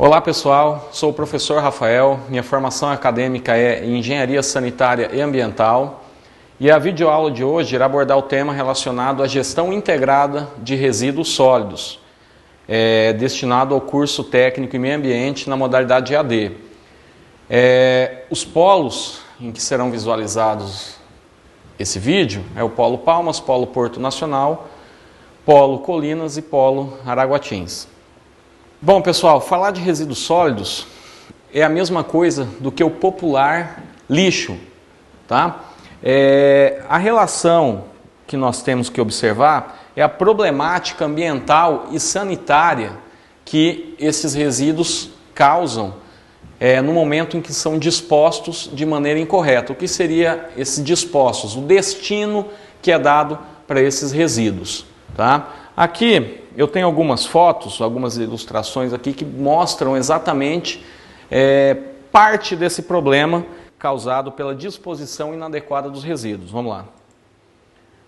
Olá pessoal, sou o professor Rafael, minha formação acadêmica é em Engenharia Sanitária e Ambiental e a videoaula de hoje irá abordar o tema relacionado à gestão integrada de resíduos sólidos, destinado ao curso técnico em meio ambiente na modalidade EAD. Os polos em que serão visualizados esse vídeo é o Polo Palmas, Polo Porto Nacional, Polo Colinas e Polo Araguatins. Bom pessoal, falar de resíduos sólidos é a mesma coisa do que o popular lixo, tá? A relação que nós temos que observar é a problemática ambiental e sanitária que esses resíduos causam no momento em que são dispostos de maneira incorreta. O que seria esses dispostos? O destino que é dado para esses resíduos, tá? Aqui eu tenho algumas fotos, algumas ilustrações aqui que mostram exatamente parte desse problema causado pela disposição inadequada dos resíduos. Vamos lá.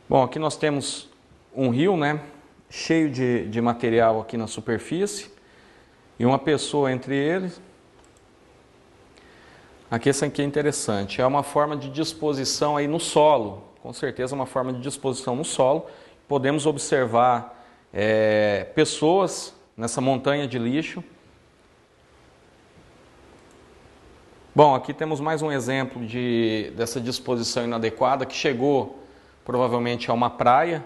Bom, aqui nós temos um rio, né, cheio de material aqui na superfície e uma pessoa entre eles. Aqui essa aqui é interessante, é uma forma de disposição aí no solo, com certeza uma forma de disposição no solo. Podemos observar pessoas nessa montanha de lixo. Bom, aqui temos mais um exemplo dessa disposição inadequada que chegou provavelmente a uma praia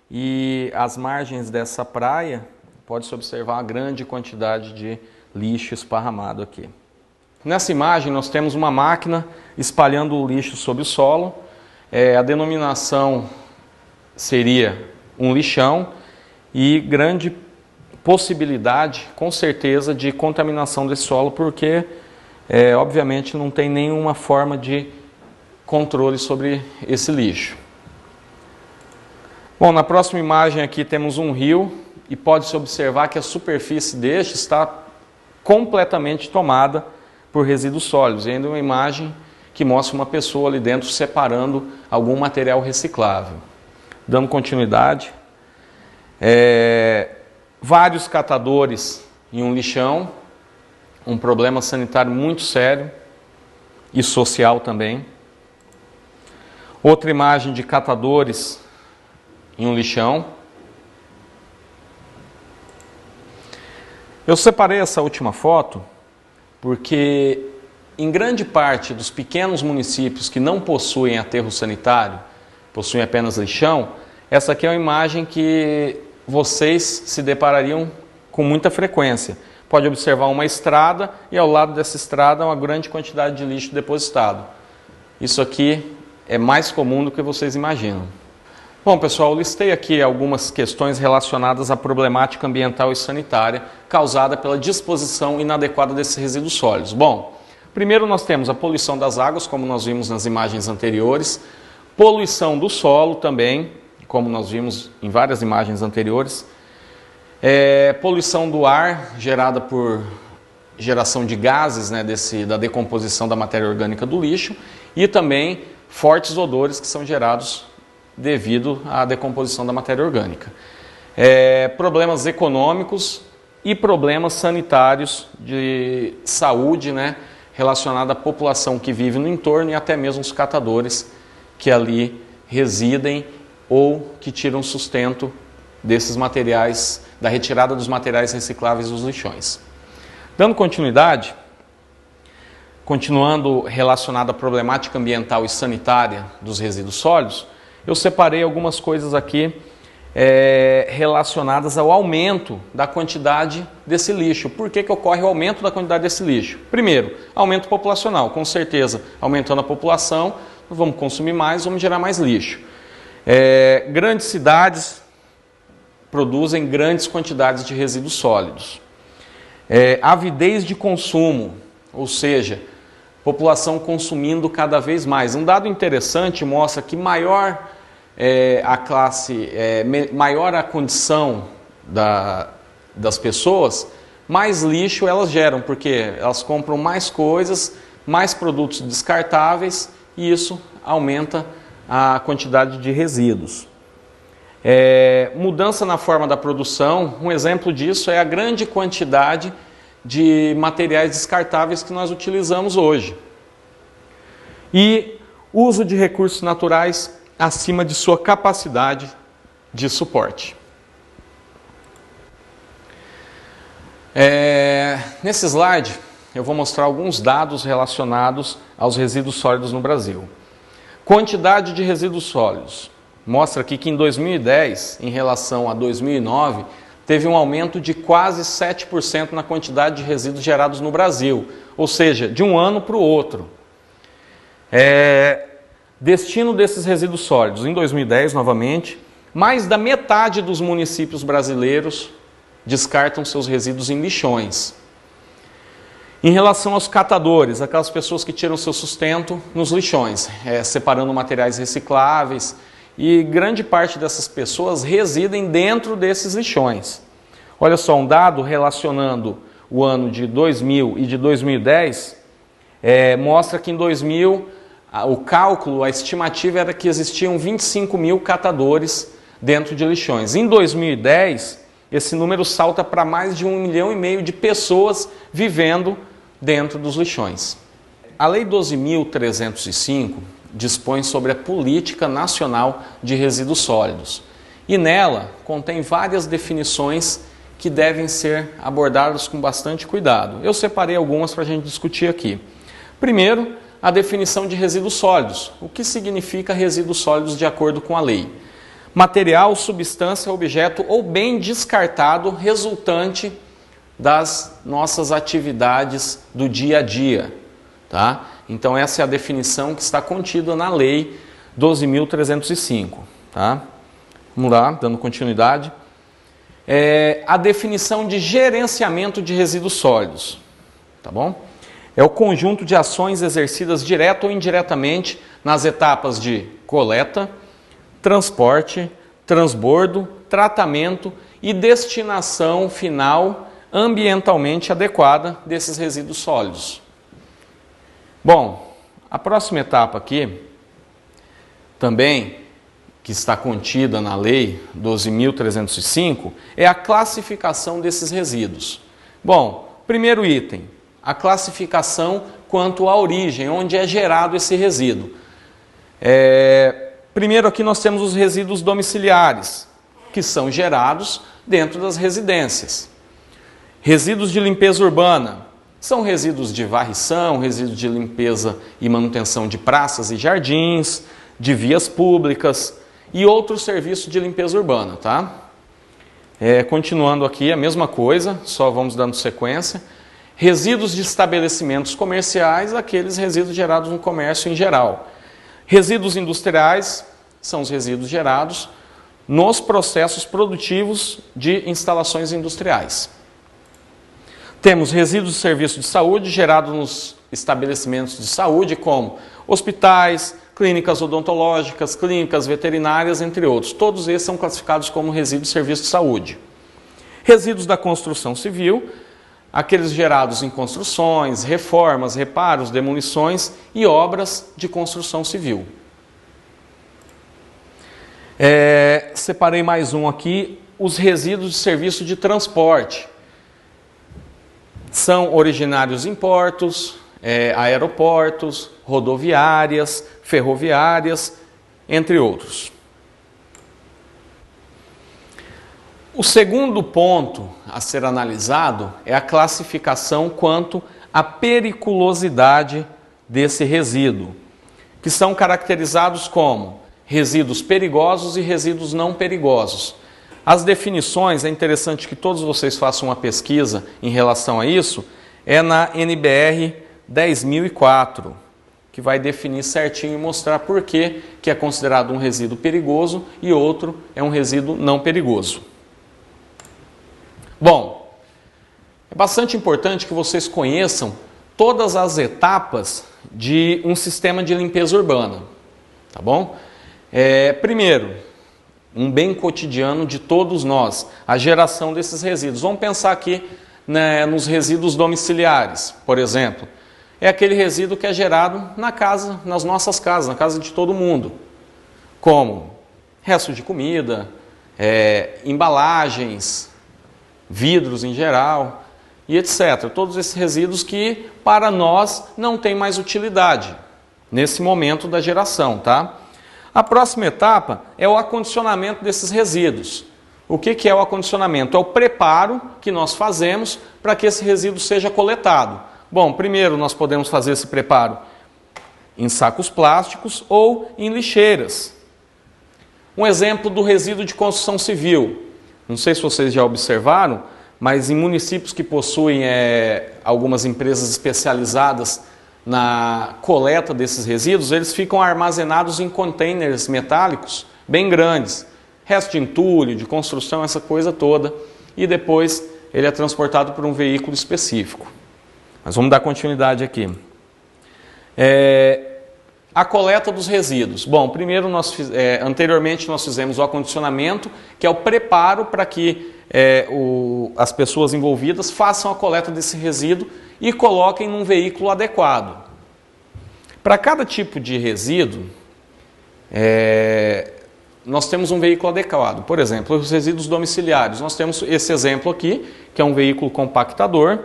e às margens dessa praia pode-se observar uma grande quantidade de lixo esparramado aqui. Nessa imagem nós temos uma máquina espalhando o lixo sobre o solo. A denominação seria um lixão e grande possibilidade, com certeza, de contaminação desse solo, porque, obviamente, não tem nenhuma forma de controle sobre esse lixo. Bom, na próxima imagem aqui temos um rio e pode-se observar que a superfície deste está completamente tomada por resíduos sólidos. E ainda uma imagem que mostra uma pessoa ali dentro separando algum material reciclável. Dando continuidade. Vários catadores em um lixão, um problema sanitário muito sério e social também. Outra imagem de catadores em um lixão. Eu separei essa última foto porque em grande parte dos pequenos municípios que não possuem aterro sanitário, possuem apenas lixão, essa aqui é uma imagem que vocês se deparariam com muita frequência. Pode observar uma estrada e ao lado dessa estrada uma grande quantidade de lixo depositado. Isso aqui é mais comum do que vocês imaginam. Bom pessoal, eu listei aqui algumas questões relacionadas à problemática ambiental e sanitária causada pela disposição inadequada desses resíduos sólidos. Bom, primeiro nós temos a poluição das águas, como nós vimos nas imagens anteriores, poluição do solo também, como nós vimos em várias imagens anteriores, poluição do ar gerada por geração de gases, né, da decomposição da matéria orgânica do lixo e também fortes odores que são gerados devido à decomposição da matéria orgânica. Problemas econômicos e problemas sanitários de saúde, né, relacionados à população que vive no entorno e até mesmo os catadores que ali residem ou que tiram sustento desses materiais, da retirada dos materiais recicláveis dos lixões. Dando continuidade, continuando relacionado à problemática ambiental e sanitária dos resíduos sólidos, eu separei algumas coisas aqui relacionadas ao aumento da quantidade desse lixo. Por que ocorre o aumento da quantidade desse lixo? Primeiro, aumento populacional. Com certeza, aumentando a população, nós vamos consumir mais, vamos gerar mais lixo. Grandes cidades produzem grandes quantidades de resíduos sólidos. Avidez de consumo, ou seja, população consumindo cada vez mais. Um dado interessante mostra que maior maior a condição das pessoas, mais lixo elas geram, porque elas compram mais coisas, mais produtos descartáveis e isso aumenta a quantidade de resíduos. Mudança na forma da produção, um exemplo disso é a grande quantidade de materiais descartáveis que nós utilizamos hoje. E uso de recursos naturais acima de sua capacidade de suporte. Nesse slide eu vou mostrar alguns dados relacionados aos resíduos sólidos no Brasil. Quantidade de resíduos sólidos. Mostra aqui que em 2010, em relação a 2009, teve um aumento de quase 7% na quantidade de resíduos gerados no Brasil, ou seja, de um ano para o outro. Destino desses resíduos sólidos. Em 2010, novamente, mais da metade dos municípios brasileiros descartam seus resíduos em lixões. Em relação aos catadores, aquelas pessoas que tiram seu sustento nos lixões, separando materiais recicláveis, e grande parte dessas pessoas residem dentro desses lixões. Olha só, um dado relacionando o ano de 2000 e de 2010, mostra que em 2000 o cálculo, a estimativa era que existiam 25 mil catadores dentro de lixões. Em 2010, esse número salta para mais de 1,5 milhão de pessoas vivendo dentro dos lixões. A Lei 12.305 dispõe sobre a Política Nacional de Resíduos Sólidos e nela contém várias definições que devem ser abordadas com bastante cuidado. Eu separei algumas para a gente discutir aqui. Primeiro, a definição de resíduos sólidos. O que significa resíduos sólidos de acordo com a lei? Material, substância, objeto ou bem descartado resultante das nossas atividades do dia a dia. Tá? Então essa é a definição que está contida na Lei 12.305. Tá? Vamos lá, dando continuidade. A definição de gerenciamento de resíduos sólidos. Tá bom? É o conjunto de ações exercidas direto ou indiretamente nas etapas de coleta, transporte, transbordo, tratamento e destinação final ambientalmente adequada desses resíduos sólidos. Bom, a próxima etapa aqui, também, que está contida na Lei 12.305, é a classificação desses resíduos. Bom, primeiro item, a classificação quanto à origem, onde é gerado esse resíduo. Primeiro aqui nós temos os resíduos domiciliares, que são gerados dentro das residências. Resíduos de limpeza urbana, são resíduos de varrição, resíduos de limpeza e manutenção de praças e jardins, de vias públicas e outros serviços de limpeza urbana, tá? Continuando aqui a mesma coisa, só vamos dando sequência. Resíduos de estabelecimentos comerciais, aqueles resíduos gerados no comércio em geral. Resíduos industriais são os resíduos gerados nos processos produtivos de instalações industriais. Temos resíduos de serviço de saúde gerados nos estabelecimentos de saúde, como hospitais, clínicas odontológicas, clínicas veterinárias, entre outros. Todos esses são classificados como resíduos de serviço de saúde. Resíduos da construção civil, aqueles gerados em construções, reformas, reparos, demolições e obras de construção civil. Separei mais um aqui, os resíduos de serviço de transporte. São originários em portos, aeroportos, rodoviárias, ferroviárias, entre outros. O segundo ponto a ser analisado é a classificação quanto à periculosidade desse resíduo, que são caracterizados como resíduos perigosos e resíduos não perigosos. As definições, é interessante que todos vocês façam uma pesquisa em relação a isso, é na NBR 10.004, que vai definir certinho e mostrar por que é considerado um resíduo perigoso e outro é um resíduo não perigoso. Bom, é bastante importante que vocês conheçam todas as etapas de um sistema de limpeza urbana, tá bom? Primeiro, um bem cotidiano de todos nós, a geração desses resíduos. Vamos pensar aqui, né, nos resíduos domiciliares, por exemplo. É aquele resíduo que é gerado na casa, nas nossas casas, na casa de todo mundo. Como restos de comida, embalagens, vidros em geral, e etc. Todos esses resíduos que para nós não têm mais utilidade nesse momento da geração, tá? A próxima etapa é o acondicionamento desses resíduos. O que é o acondicionamento? É o preparo que nós fazemos para que esse resíduo seja coletado. Bom, primeiro nós podemos fazer esse preparo em sacos plásticos ou em lixeiras. Um exemplo do resíduo de construção civil. Não sei se vocês já observaram, mas em municípios que possuem algumas empresas especializadas na coleta desses resíduos, eles ficam armazenados em containers metálicos bem grandes. Resto de entulho, de construção, essa coisa toda. E depois ele é transportado por um veículo específico. Mas vamos dar continuidade aqui. A coleta dos resíduos. Bom, primeiro anteriormente nós fizemos o acondicionamento, que é o preparo para que as pessoas envolvidas façam a coleta desse resíduo e coloquem num veículo adequado. Para cada tipo de resíduo, nós temos um veículo adequado. Por exemplo, os resíduos domiciliários. Nós temos esse exemplo aqui, que é um veículo compactador.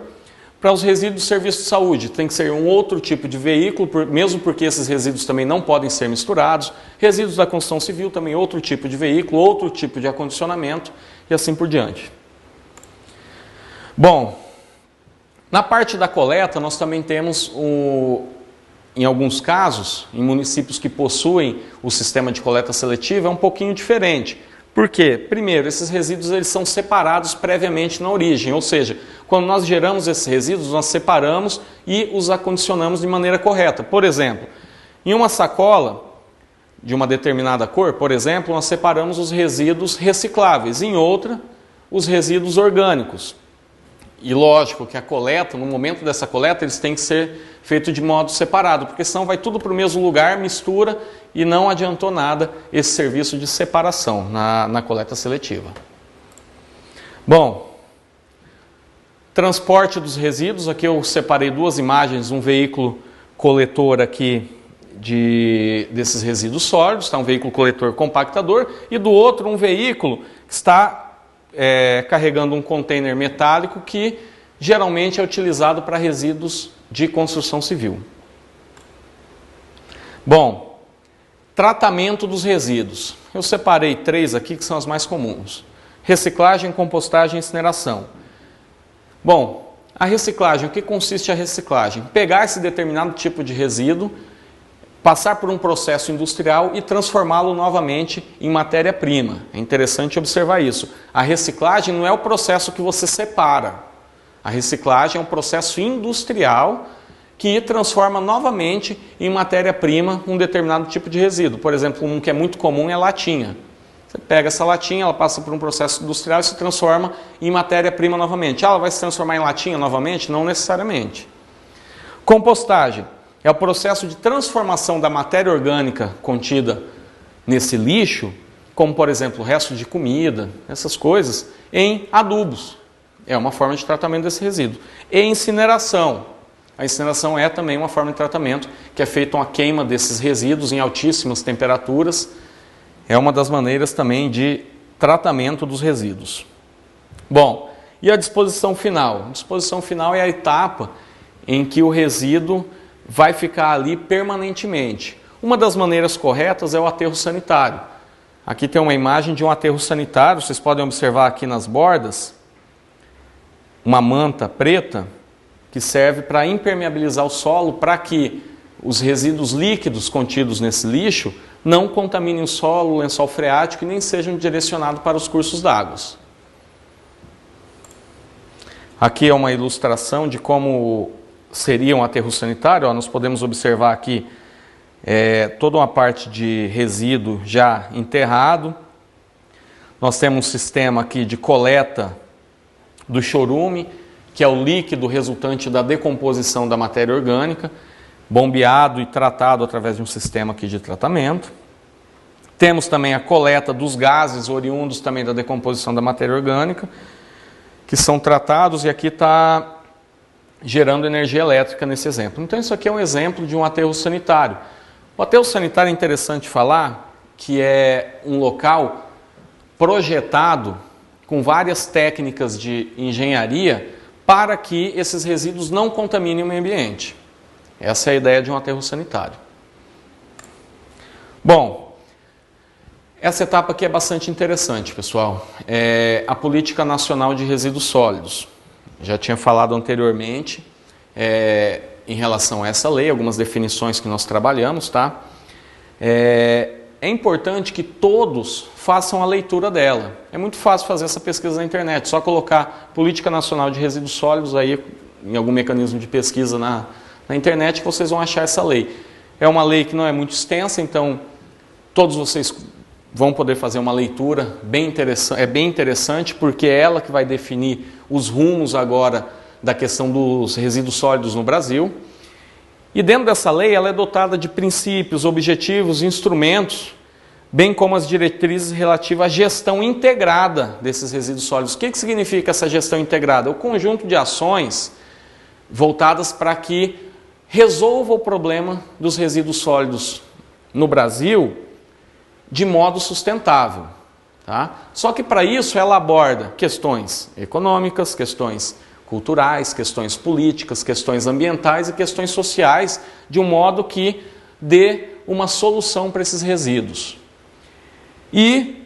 Para os resíduos de serviço de saúde, tem que ser um outro tipo de veículo, mesmo porque esses resíduos também não podem ser misturados. Resíduos da construção civil, também outro tipo de veículo, outro tipo de acondicionamento e assim por diante. Bom, na parte da coleta, nós também temos, em alguns casos, em municípios que possuem o sistema de coleta seletiva, é um pouquinho diferente. Por quê? Primeiro, esses resíduos eles são separados previamente na origem, ou seja, quando nós geramos esses resíduos, nós separamos e os acondicionamos de maneira correta. Por exemplo, em uma sacola de uma determinada cor, por exemplo, nós separamos os resíduos recicláveis, em outra, os resíduos orgânicos. E lógico que a coleta, no momento dessa coleta, eles têm que ser feitos de modo separado, porque senão vai tudo para o mesmo lugar, mistura e não adiantou nada esse serviço de separação na coleta seletiva. Bom, transporte dos resíduos, aqui eu separei duas imagens, um veículo coletor aqui desses resíduos sólidos, tá? Um veículo coletor compactador, e do outro um veículo que está carregando um container metálico que geralmente é utilizado para resíduos de construção civil. Bom, tratamento dos resíduos. Eu separei 3 aqui que são as mais comuns. Reciclagem, compostagem e incineração. Bom, a reciclagem, o que consiste a reciclagem? Pegar esse determinado tipo de resíduo, passar por um processo industrial e transformá-lo novamente em matéria-prima. É interessante observar isso. A reciclagem não é o processo que você separa. A reciclagem é um processo industrial que transforma novamente em matéria-prima um determinado tipo de resíduo. Por exemplo, um que é muito comum é a latinha. Você pega essa latinha, ela passa por um processo industrial e se transforma em matéria-prima novamente. Ela vai se transformar em latinha novamente? Não necessariamente. Compostagem é o processo de transformação da matéria orgânica contida nesse lixo, como por exemplo restos de comida, essas coisas, em adubos. É uma forma de tratamento desse resíduo. E incineração. A incineração é também uma forma de tratamento que é feita uma queima desses resíduos em altíssimas temperaturas. É uma das maneiras também de tratamento dos resíduos. Bom, e a disposição final? A disposição final é a etapa em que o resíduo vai ficar ali permanentemente. Uma das maneiras corretas é o aterro sanitário. Aqui tem uma imagem de um aterro sanitário, vocês podem observar aqui nas bordas, uma manta preta que serve para impermeabilizar o solo para que os resíduos líquidos contidos nesse lixo não contaminem o solo, o lençol freático e nem sejam direcionados para os cursos d'água. Aqui é uma ilustração de como seria um aterro sanitário. Nós podemos observar aqui toda uma parte de resíduo já enterrado. Nós temos um sistema aqui de coleta do chorume, que é o líquido resultante da decomposição da matéria orgânica, bombeado e tratado através de um sistema aqui de tratamento. Temos também a coleta dos gases oriundos também da decomposição da matéria orgânica, que são tratados, e aqui está gerando energia elétrica nesse exemplo. Então isso aqui é um exemplo de um aterro sanitário. O aterro sanitário é interessante falar que é um local projetado com várias técnicas de engenharia para que esses resíduos não contaminem o meio ambiente. Essa é a ideia de um aterro sanitário. Bom, essa etapa aqui é bastante interessante, pessoal. É a Política Nacional de Resíduos Sólidos. Já tinha falado anteriormente em relação a essa lei, algumas definições que nós trabalhamos, tá? É importante que todos façam a leitura dela. É muito fácil fazer essa pesquisa na internet, só colocar Política Nacional de Resíduos Sólidos aí em algum mecanismo de pesquisa na internet que vocês vão achar essa lei. É uma lei que não é muito extensa, então todos vocês vão poder fazer uma leitura bem interessante. É bem interessante porque é ela que vai definir os rumos agora da questão dos resíduos sólidos no Brasil. E dentro dessa lei ela é dotada de princípios, objetivos, instrumentos, bem como as diretrizes relativas à gestão integrada desses resíduos sólidos. O que significa essa gestão integrada? O conjunto de ações voltadas para que resolva o problema dos resíduos sólidos no Brasil de modo sustentável. Tá? Só que para isso ela aborda questões econômicas, questões culturais, questões políticas, questões ambientais e questões sociais, de um modo que dê uma solução para esses resíduos. E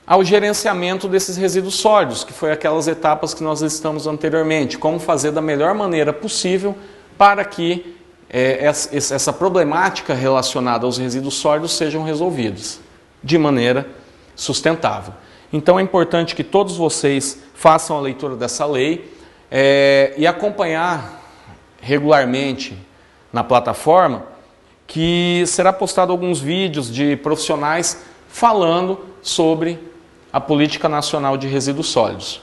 ao gerenciamento desses resíduos sólidos, que foi aquelas etapas que nós listamos anteriormente, como fazer da melhor maneira possível para que essa problemática relacionada aos resíduos sólidos sejam resolvidos de maneira sustentável. Então é importante que todos vocês façam a leitura dessa lei e acompanhar regularmente na plataforma, que será postado alguns vídeos de profissionais falando sobre a Política Nacional de Resíduos Sólidos.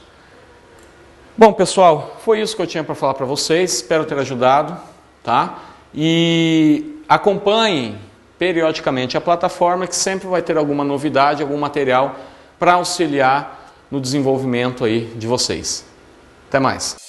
Bom, pessoal, foi isso que eu tinha para falar para vocês, espero ter ajudado, tá? E acompanhem periodicamente a plataforma, que sempre vai ter alguma novidade, algum material para auxiliar no desenvolvimento aí de vocês. Até mais!